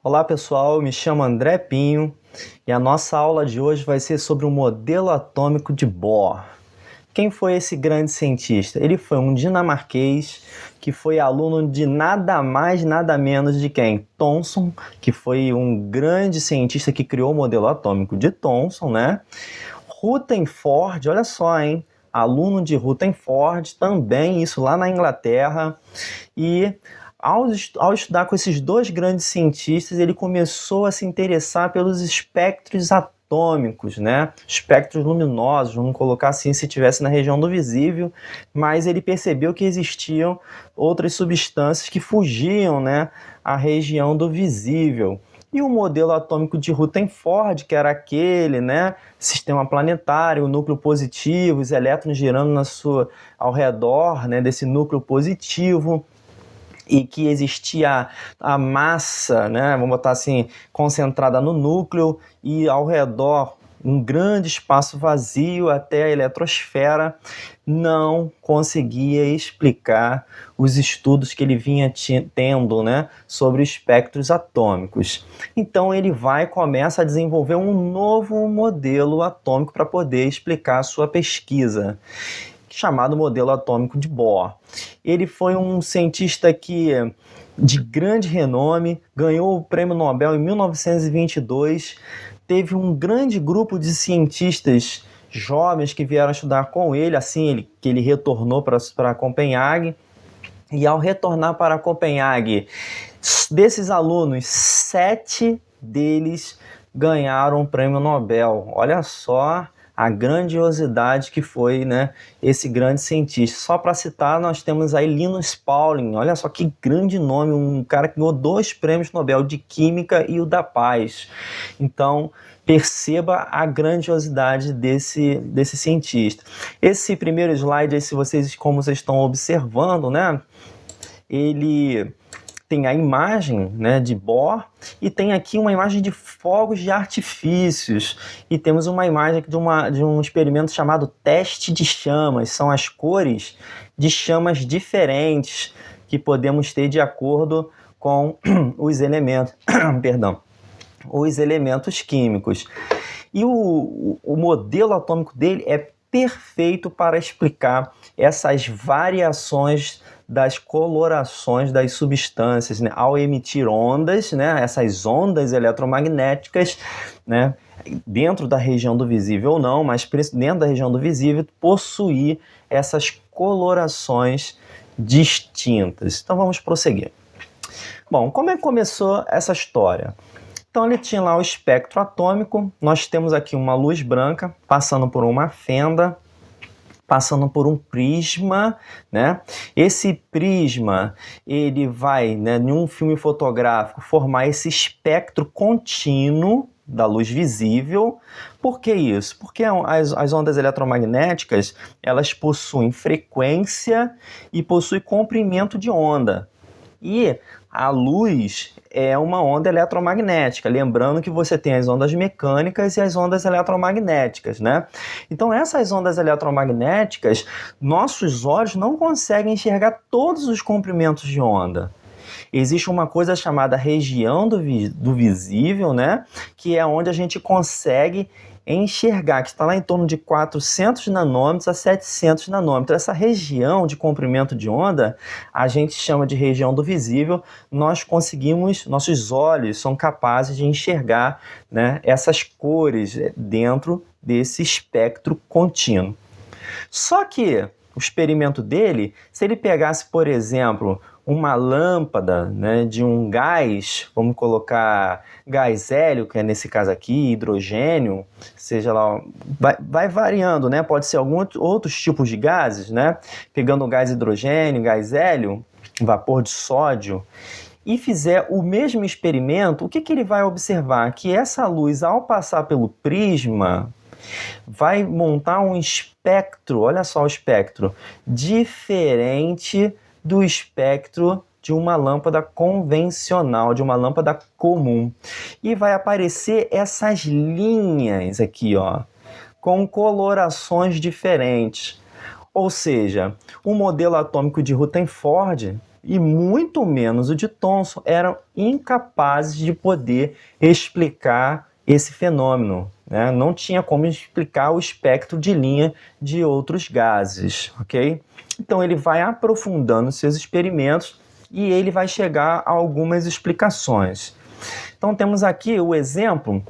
Olá pessoal, me chamo André Pinho e a nossa aula de hoje vai ser sobre o modelo atômico de Bohr. Quem foi esse grande cientista? Ele foi um dinamarquês que foi aluno de nada mais, nada menos de quem? Thomson, que foi um grande cientista que criou o modelo atômico de Thomson, né? Rutherford, olha só, hein? Aluno de Rutherford, também isso lá na Inglaterra. E ao estudar com esses dois grandes cientistas, ele começou a se interessar pelos espectros atômicos, né? Espectros luminosos, vamos colocar assim, se estivesse na região do visível, mas ele percebeu que existiam outras substâncias que fugiam, né, à região do visível. E o modelo atômico de Rutherford, que era aquele, né, sistema planetário, o núcleo positivo, os elétrons girando ao redor, né, desse núcleo positivo, e que existia a massa, né, vamos botar assim, concentrada no núcleo e ao redor um grande espaço vazio até a eletrosfera, não conseguia explicar os estudos que ele vinha tendo, né, sobre espectros atômicos. Então ele vai e começa a desenvolver um novo modelo atômico para poder explicar a sua pesquisa, chamado modelo atômico de Bohr. Ele foi um cientista de grande renome, ganhou o Prêmio Nobel em 1922, teve um grande grupo de cientistas jovens que vieram estudar com ele, que ele retornou para Copenhague. E ao retornar para Copenhague, desses alunos, 7 deles ganharam o Prêmio Nobel. Olha só a grandiosidade que foi, né, esse grande cientista. Só para citar, nós temos aí Linus Pauling. Olha só que grande nome, um cara que ganhou 2 prêmios Nobel, de Química e o da Paz. Então, perceba a grandiosidade desse cientista. Esse primeiro slide, aí, como vocês estão observando, né, ele tem a imagem, né, de Bohr, e tem aqui uma imagem de fogos de artifícios, e temos uma imagem aqui de um experimento chamado teste de chamas. São as cores de chamas diferentes que podemos ter de acordo com os elementos, perdão, os elementos químicos. E o modelo atômico dele é perfeito para explicar essas variações das colorações das substâncias, né, ao emitir ondas, né, essas ondas eletromagnéticas, né, dentro da região do visível ou não, mas dentro da região do visível, possuir essas colorações distintas. Então vamos prosseguir. Bom, como é que começou essa história? Então ele tinha lá o espectro atômico, nós temos aqui uma luz branca passando por uma fenda, passando por um prisma, né? Esse prisma, ele vai, né, em um filme fotográfico, formar esse espectro contínuo da luz visível. Por que isso? Porque as ondas eletromagnéticas, elas possuem frequência e possuem comprimento de onda. E a luz é uma onda eletromagnética, lembrando que você tem as ondas mecânicas e as ondas eletromagnéticas, né? Então essas ondas eletromagnéticas, nossos olhos não conseguem enxergar todos os comprimentos de onda. Existe uma coisa chamada região do visível, né? Que é onde a gente consegue enxergar, que está lá em torno de 400 nanômetros a 700 nanômetros. Essa região de comprimento de onda, a gente chama de região do visível. Nossos olhos são capazes de enxergar, né, essas cores dentro desse espectro contínuo. Só que o experimento dele, se ele pegasse, por exemplo, uma lâmpada, né, de um gás, vamos colocar gás hélio, que é nesse caso aqui, hidrogênio, seja lá, vai variando, né? Pode ser alguns outros tipos de gases, né? Pegando o gás hidrogênio, gás hélio, vapor de sódio, e fizer o mesmo experimento, o que ele vai observar? Que essa luz, ao passar pelo prisma, vai montar um espectro, olha só o espectro, diferente do espectro de uma lâmpada convencional, de uma lâmpada comum. E vai aparecer essas linhas aqui, ó, com colorações diferentes. Ou seja, o modelo atômico de Rutherford e muito menos o de Thomson eram incapazes de poder explicar esse fenômeno, né? Não tinha como explicar o espectro de linha de outros gases, ok? Então ele vai aprofundando seus experimentos e ele vai chegar a algumas explicações. Então temos aqui o exemplo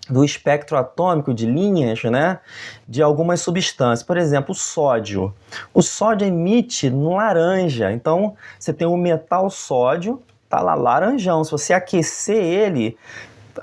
do espectro atômico de linhas, né, de algumas substâncias. Por exemplo, o sódio. O sódio emite no laranja. Então, você tem o metal sódio, tá lá laranjão. Se você aquecer ele,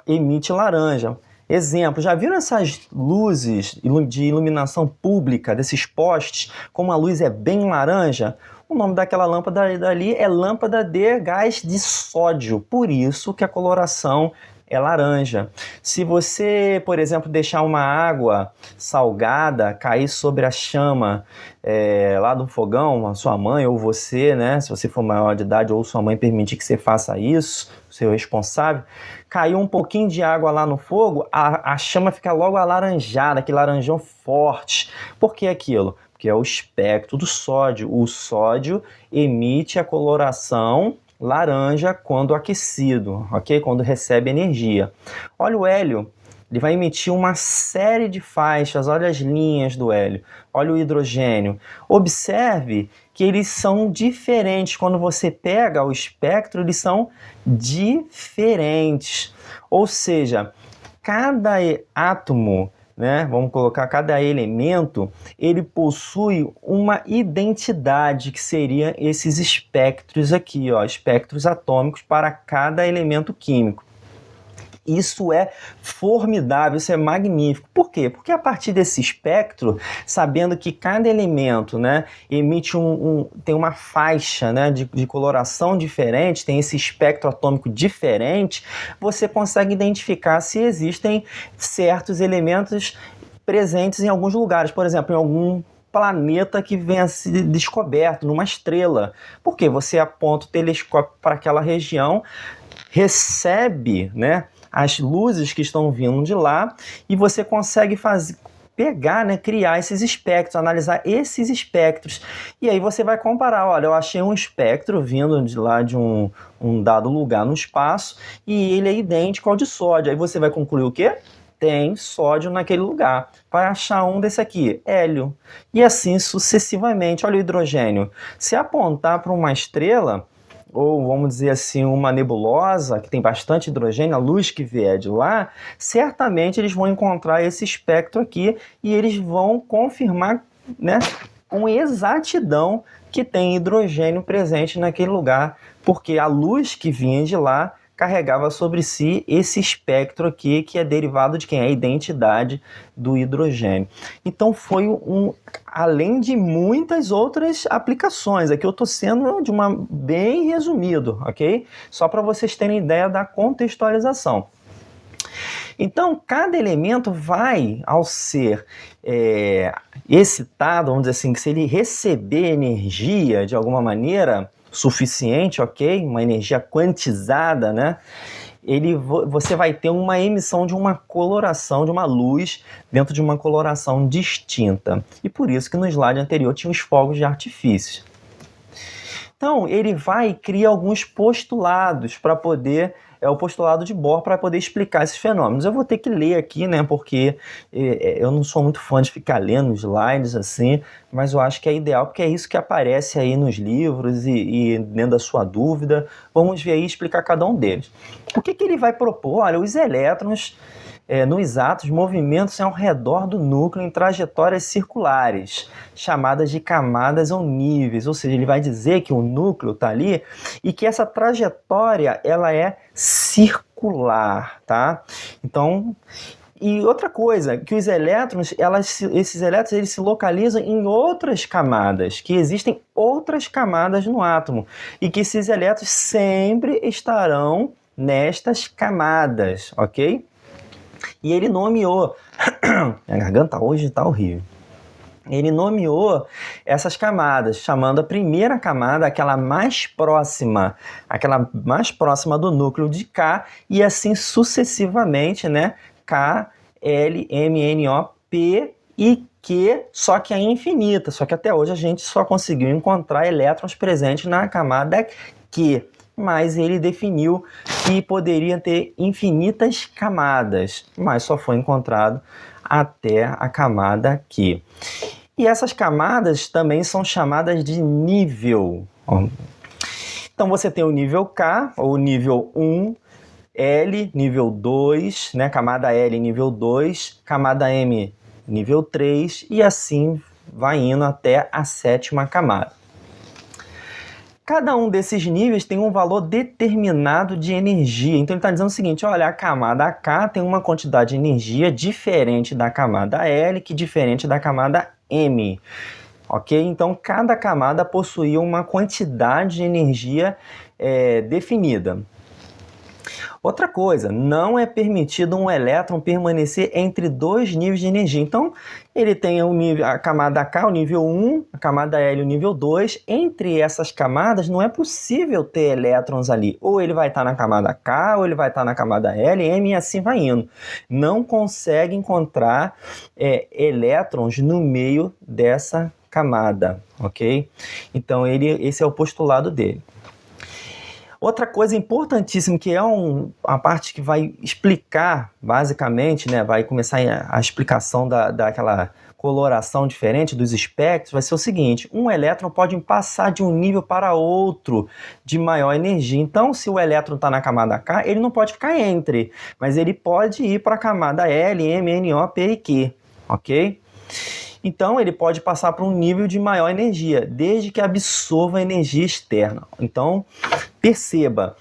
emite laranja. Exemplo, já viram essas luzes de iluminação pública, desses postes, como a luz é bem laranja? O nome daquela lâmpada dali é lâmpada de gás de sódio, por isso que a coloração é laranja. Se você, por exemplo, deixar uma água salgada cair sobre a chama lá do fogão, a sua mãe ou você, né, se você for maior de idade ou sua mãe permitir que você faça isso, seu responsável, caiu um pouquinho de água lá no fogo, a chama fica logo alaranjada, aquele laranjão forte. Por que aquilo? Porque é o espectro do sódio. O sódio emite a coloração laranja quando aquecido, ok? Quando recebe energia. Olha o hélio, ele vai emitir uma série de faixas, olha as linhas do hélio. Olha o hidrogênio. Observe que eles são diferentes. Quando você pega o espectro, eles são diferentes. Ou seja, cada átomo, né, vamos colocar cada elemento, ele possui uma identidade, que seria esses espectros aqui, ó, espectros atômicos para cada elemento químico. Isso é formidável, isso é magnífico. Por quê? Porque a partir desse espectro, sabendo que cada elemento, né, emite tem uma faixa, né, de coloração diferente, tem esse espectro atômico diferente, você consegue identificar se existem certos elementos presentes em alguns lugares. Por exemplo, em algum planeta que venha a ser descoberto, numa estrela. Porque você aponta o telescópio para aquela região, recebe, né, as luzes que estão vindo de lá e você consegue pegar, né, criar esses espectros, analisar esses espectros. E aí você vai comparar, olha, eu achei um espectro vindo de lá de um dado lugar no espaço e ele é idêntico ao de sódio. Aí você vai concluir o quê? Tem sódio naquele lugar. Vai achar um desse aqui, hélio. E assim sucessivamente. Olha o hidrogênio. Se apontar para uma estrela, ou vamos dizer assim, uma nebulosa que tem bastante hidrogênio, a luz que vier de lá, certamente eles vão encontrar esse espectro aqui e eles vão confirmar, né, com exatidão que tem hidrogênio presente naquele lugar, porque a luz que vinha de lá carregava sobre si esse espectro aqui, que é derivado de quem? A identidade do hidrogênio. Então foi além de muitas outras aplicações, aqui eu estou sendo bem resumido, ok? Só para vocês terem ideia da contextualização. Então, cada elemento vai, ao ser excitado, vamos dizer assim, que se ele receber energia de alguma maneira suficiente, ok? Uma energia quantizada, né? Você vai ter uma emissão de uma coloração, de uma luz dentro de uma coloração distinta. E por isso que no slide anterior tinha os fogos de artifício. Então, ele vai e cria alguns postulados para poder, o postulado de Bohr, para poder explicar esses fenômenos. Eu vou ter que ler aqui, né, porque eu não sou muito fã de ficar lendo slides assim, mas eu acho que é ideal, porque é isso que aparece aí nos livros e dentro da sua dúvida. Vamos ver aí explicar cada um deles. O que ele vai propor? Olha, os elétrons nos átomos movimentam-se ao redor do núcleo em trajetórias circulares, chamadas de camadas ou níveis, ou seja, ele vai dizer que o núcleo está ali e que essa trajetória ela é circular, tá? Então, e outra coisa, que os elétrons, esses elétrons eles se localizam em outras camadas, que existem outras camadas no átomo e que esses elétrons sempre estarão nestas camadas, ok? E ele nomeou, minha garganta hoje está horrível, ele nomeou essas camadas, chamando a primeira camada, aquela mais próxima do núcleo de K, e assim sucessivamente, né? K, L, M, N, O, P e só que é infinita, só que até hoje a gente só conseguiu encontrar elétrons presentes na camada Q, mas ele definiu que poderia ter infinitas camadas, mas só foi encontrado até a camada Q. E essas camadas também são chamadas de nível. Então você tem o nível K, ou nível 1, L, nível 2, né? Camada L, nível 2, camada M, nível 3, e assim vai indo até a 7ª camada. Cada um desses níveis tem um valor determinado de energia. Então ele está dizendo o seguinte, olha, a camada K tem uma quantidade de energia diferente da camada L, que é diferente da camada M. Ok? Então cada camada possuía uma quantidade de energia definida. Outra coisa, não é permitido um elétron permanecer entre dois níveis de energia. Então, ele tem a camada K, o nível 1, a camada L, o nível 2. Entre essas camadas, não é possível ter elétrons ali. Ou ele vai estar na camada K, ou ele vai estar na camada L, M, e assim vai indo. Não consegue encontrar elétrons no meio dessa camada, ok? Então, esse é o postulado dele. Outra coisa importantíssima, que é a parte que vai explicar, basicamente, né, vai começar a explicação daquela coloração diferente dos espectros, vai ser o seguinte, um elétron pode passar de um nível para outro de maior energia. Então, se o elétron está na camada K, ele não pode ficar entre, mas ele pode ir para a camada L, M, N, O, P e Q, ok? Então, ele pode passar para um nível de maior energia, desde que absorva energia externa. Então, perceba,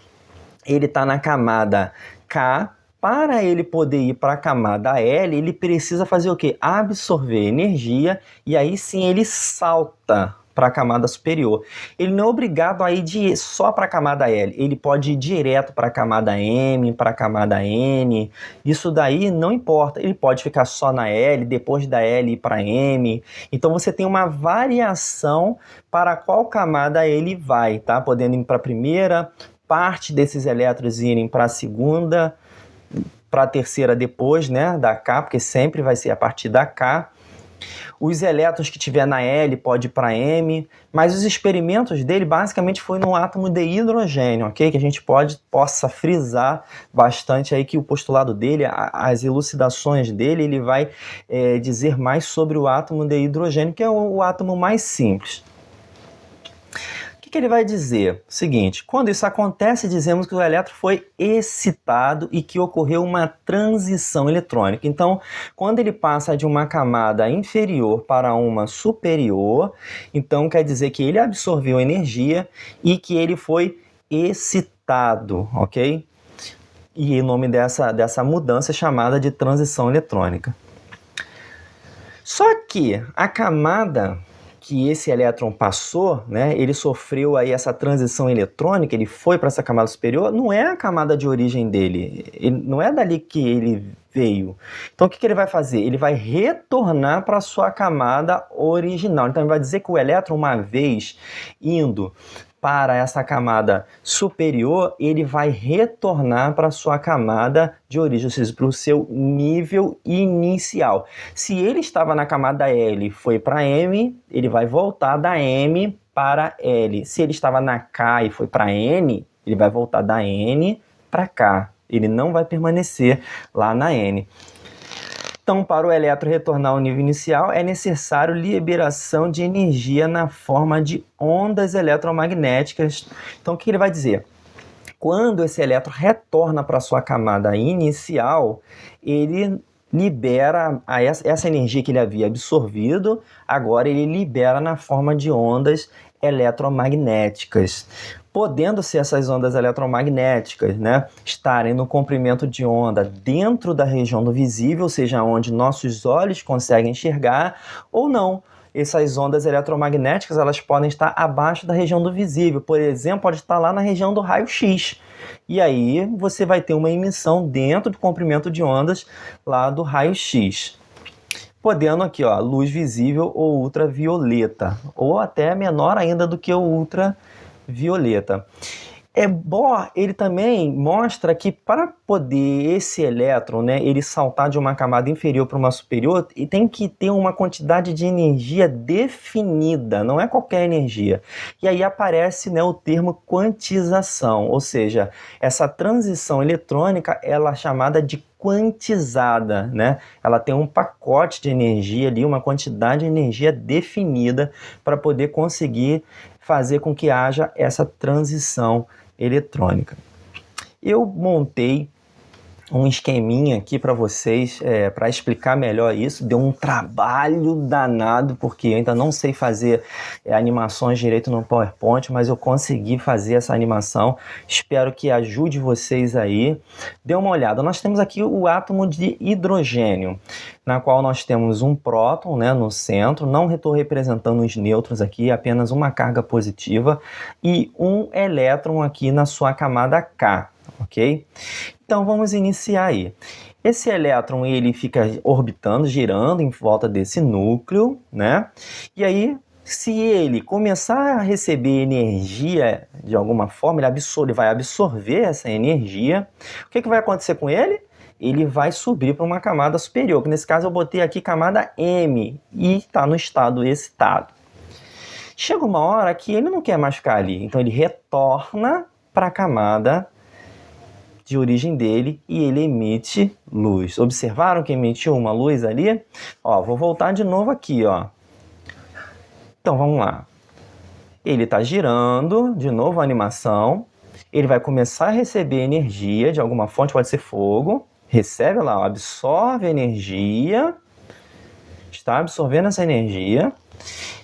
ele está na camada K. Para ele poder ir para a camada L, ele precisa fazer o quê? Absorver energia, e aí sim ele salta para a camada superior. Ele não é obrigado a ir só para a camada L, ele pode ir direto para a camada M, para a camada N, isso daí não importa, ele pode ficar só na L, depois da L ir para M, então você tem uma variação para qual camada ele vai, tá? Podendo ir para a primeira, parte desses elétrons irem para a segunda, para a terceira depois, né, da K, porque sempre vai ser a partir da K. Os elétrons que tiver na L pode ir para M, mas os experimentos dele basicamente foi no átomo de hidrogênio, ok? Que a gente possa frisar bastante aí que o postulado dele, as elucidações dele, ele vai dizer mais sobre o átomo de hidrogênio, que é o átomo mais simples. O que ele vai dizer? O seguinte, quando isso acontece, dizemos que o elétron foi excitado e que ocorreu uma transição eletrônica. Então, quando ele passa de uma camada inferior para uma superior, então quer dizer que ele absorveu energia e que ele foi excitado, ok? E o nome dessa mudança é chamada de transição eletrônica. Só que a camada que esse elétron passou, né, ele sofreu aí essa transição eletrônica, ele foi para essa camada superior, não é a camada de origem dele, não é dali que ele veio. Então o que ele vai fazer? Ele vai retornar para a sua camada original. Então ele vai dizer que o elétron, uma vez indo para essa camada superior, ele vai retornar para a sua camada de origem, ou seja, para o seu nível inicial. Se ele estava na camada L e foi para M, ele vai voltar da M para L. Se ele estava na K e foi para N, ele vai voltar da N para K. Ele não vai permanecer lá na N. Então, para o elétron retornar ao nível inicial, é necessário liberação de energia na forma de ondas eletromagnéticas. Então, o que ele vai dizer? Quando esse elétron retorna para a sua camada inicial, ele libera essa energia que ele havia absorvido, agora ele libera na forma de ondas eletromagnéticas. Podendo ser essas ondas eletromagnéticas, né, estarem no comprimento de onda dentro da região do visível, ou seja, onde nossos olhos conseguem enxergar, ou não. Essas ondas eletromagnéticas, elas podem estar abaixo da região do visível, por exemplo, pode estar lá na região do raio-x. E aí você vai ter uma emissão dentro do comprimento de ondas lá do raio-x. Podendo aqui, ó, luz visível ou ultravioleta, ou até menor ainda do que o ultravioleta. Bohr, ele também mostra que para poder esse elétron, né, ele saltar de uma camada inferior para uma superior, e tem que ter uma quantidade de energia definida, não é qualquer energia. E aí aparece, né, o termo quantização, ou seja, essa transição eletrônica, ela é chamada de quantizada, né? Ela tem um pacote de energia ali, uma quantidade de energia definida para poder conseguir fazer com que haja essa transição eletrônica. Eu montei um esqueminha aqui para vocês, para explicar melhor isso. Deu um trabalho danado, porque eu ainda não sei fazer animações direito no PowerPoint, mas eu consegui fazer essa animação. Espero que ajude vocês aí. Dê uma olhada. Nós temos aqui o átomo de hidrogênio, na qual nós temos um próton, né, no centro. Não estou representando os nêutrons aqui, apenas uma carga positiva, e um elétron aqui na sua camada K. Ok? Então vamos iniciar aí. Esse elétron ele fica orbitando, girando em volta desse núcleo, né? E aí, se ele começar a receber energia de alguma forma, ele vai absorver essa energia. O que vai acontecer com ele? Ele vai subir para uma camada superior, que nesse caso eu botei aqui camada M, e está no estado excitado. Chega uma hora que ele não quer mais ficar ali, então ele retorna para a camada de origem dele e ele emite luz. Observaram que emitiu uma luz ali? Ó, vou voltar de novo aqui, ó. Então, vamos lá. Ele está girando, de novo a animação. Ele vai começar a receber energia de alguma fonte, pode ser fogo. Recebe lá, ó, absorve energia. Está absorvendo essa energia.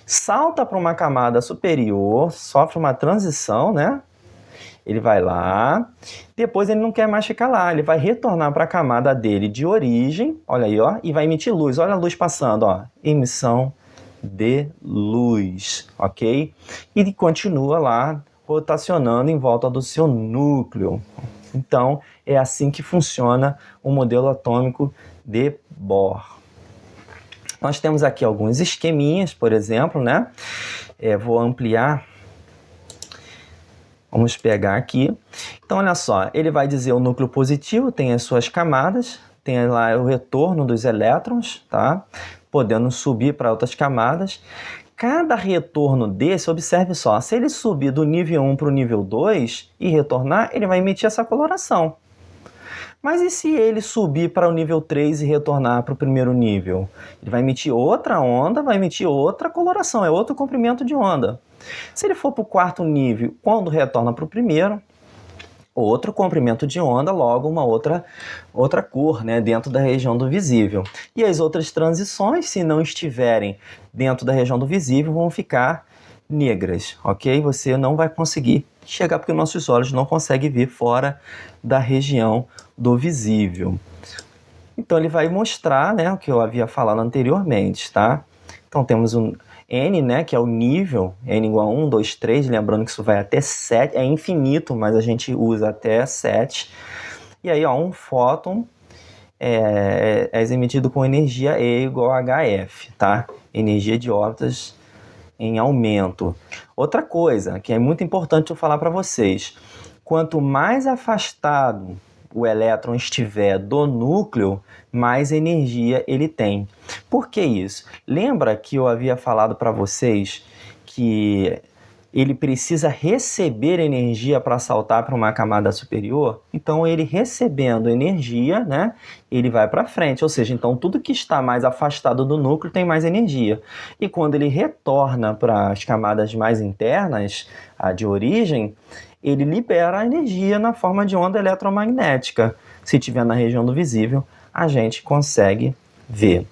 Salta para uma camada superior, sofre uma transição, né? Ele vai lá, depois ele não quer mais ficar lá, ele vai retornar para a camada dele de origem, olha aí, ó, e vai emitir luz. Olha a luz passando, ó, emissão de luz, ok? E continua lá rotacionando em volta do seu núcleo. Então, é assim que funciona o modelo atômico de Bohr. Nós temos aqui alguns esqueminhas, por exemplo, né? Vou ampliar. Vamos pegar aqui. Então, olha só, ele vai dizer o núcleo positivo, tem as suas camadas, tem lá o retorno dos elétrons, tá? Podendo subir para outras camadas. Cada retorno desse, observe só, se ele subir do nível 1 para o nível 2 e retornar, ele vai emitir essa coloração. Mas e se ele subir para o nível 3 e retornar para o primeiro nível? Ele vai emitir outra onda, vai emitir outra coloração, é outro comprimento de onda. Se ele for para o quarto nível, quando retorna para o primeiro, outro comprimento de onda, logo uma outra cor, né, dentro da região do visível. E as outras transições, se não estiverem dentro da região do visível, vão ficar negras, ok? Você não vai conseguir chegar, porque nossos olhos não conseguem ver fora da região do visível. Então ele vai mostrar, né, o que eu havia falado anteriormente, tá? Então temos um N, né, que é o nível, N igual a 1, 2, 3, lembrando que isso vai até 7, é infinito, mas a gente usa até 7. E aí, ó, um fóton é emitido com energia E igual a HF, tá? Energia de órbitas em aumento. Outra coisa que é muito importante eu falar para vocês, quanto mais afastado o elétron estiver do núcleo, mais energia ele tem. Por que isso? Lembra que eu havia falado para vocês que ele precisa receber energia para saltar para uma camada superior? Então, ele recebendo energia, né, ele vai para frente. Ou seja, então tudo que está mais afastado do núcleo tem mais energia. E quando ele retorna para as camadas mais internas, a de origem, ele libera a energia na forma de onda eletromagnética. Se estiver na região do visível, a gente consegue ver.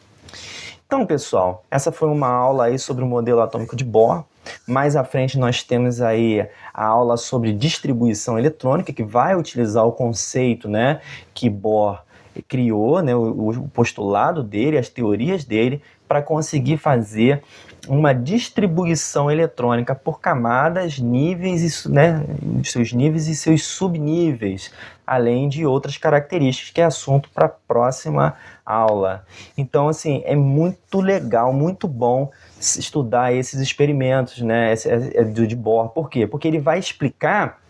Então, pessoal, essa foi uma aula aí sobre o modelo atômico de Bohr. Mais à frente nós temos aí a aula sobre distribuição eletrônica, que vai utilizar o conceito, né, que Bohr criou, né, o postulado dele, as teorias dele, para conseguir fazer uma distribuição eletrônica por camadas, níveis, né, seus níveis e seus subníveis, além de outras características, que é assunto para a próxima aula. Então, assim, é muito legal, muito bom estudar esses experimentos, né, de Bohr. Por quê? Porque ele vai explicar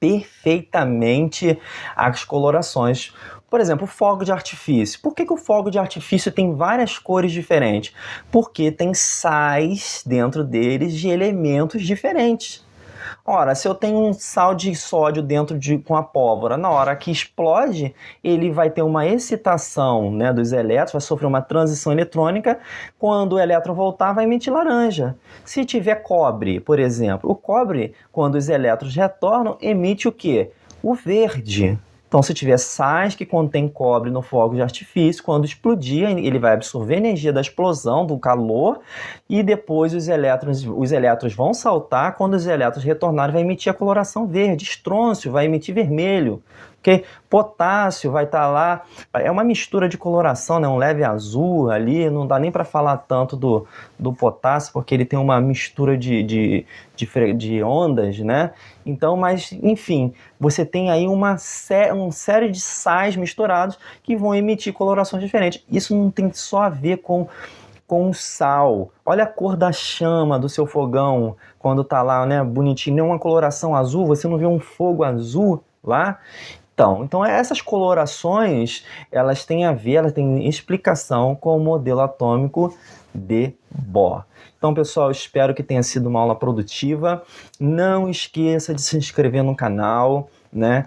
perfeitamente as colorações. Por exemplo, o fogo de artifício. Por que o fogo de artifício tem várias cores diferentes? Porque tem sais dentro deles de elementos diferentes. Ora, se eu tenho um sal de sódio com a pólvora, na hora que explode, ele vai ter uma excitação, né, dos elétrons, vai sofrer uma transição eletrônica. Quando o elétron voltar, vai emitir laranja. Se tiver cobre, por exemplo, o cobre, quando os elétrons retornam, emite o quê? O verde. Então, se tiver sais que contém cobre no fogo de artifício, quando explodir, ele vai absorver a energia da explosão, do calor, e depois os elétrons vão saltar. Quando os elétrons retornarem, vai emitir a coloração verde. Estrôncio vai emitir vermelho. Okay? Potássio vai estar lá, é uma mistura de coloração, né? Um leve azul ali, não dá nem para falar tanto do potássio, porque ele tem uma mistura de ondas, né? Então, mas enfim, você tem aí uma série de sais misturados que vão emitir colorações diferentes. Isso não tem só a ver com o sal. Olha a cor da chama do seu fogão quando tá lá, né, bonitinho, nem uma coloração azul, você não vê um fogo azul lá? Então essas colorações, elas têm a ver, elas têm explicação com o modelo atômico de Bohr. Então, pessoal, espero que tenha sido uma aula produtiva. Não esqueça de se inscrever no canal, né?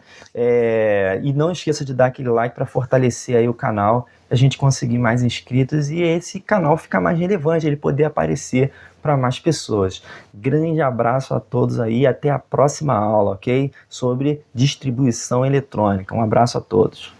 E não esqueça de dar aquele like para fortalecer aí o canal, a gente conseguir mais inscritos e esse canal ficar mais relevante, ele poder aparecer para mais pessoas. Grande abraço a todos aí, até a próxima aula, ok? Sobre distribuição eletrônica. Um abraço a todos.